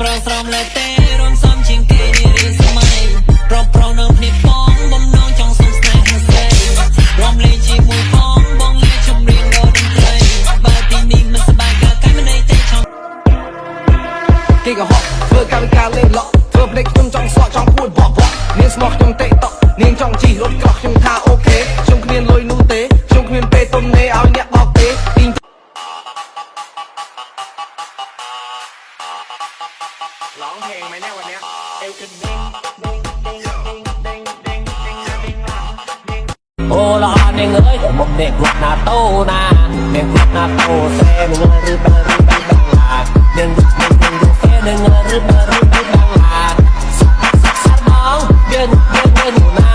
เราสรอมและเต้รวมซ้ำชิงเกย์นี่รีสมัยรอบพร้อมน้องพนิดป้องบ่มน้องจองสมสนายฮาเซ่รวมเลยจีมวยป้องบ้องเลยชมเรียงโดนใจบาตีนี้มันสบายกะใครมันในใจช่องเกย์ก็ฮอตเพื่อการเล่นหลอกเพื่อเพลงจงจองสอดจองพูดบอกเนียนสมองจงเตะต่อเนียนจองจีรถกรอกจงท่าโอเคจงเนียนลอยนูเตะจงเนียนเปต้มเนเอาเนี่ยบอกเตะร้องเพลงไหมเนี่ยวันเนี้ยเอวขึ้นเด้งเด้งเด้งเด้งเด้งเด้งเด้งเด้งเด้งโอ้ละอ่อนเด้งเอ้ยผมเด็กกรุดนาโตนะเด็กกรุดนาโตเซ่เนื้อรื้อบังลาเด้งเด้งเซ่เนื้อรื้อบังลาสัตว์มองเดินอยู่นะ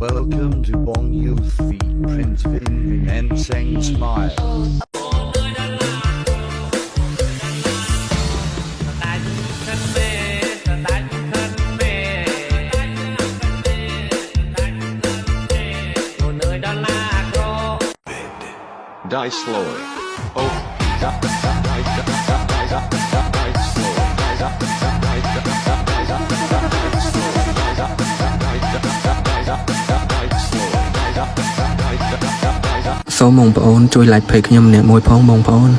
Welcome to Bong Youth Feed Prince Vin and Sang Smile. Die slowly. Oh, die slowly. Số mong bảo ôn chui lại phê nhầm nè môi phong mong bảo ôn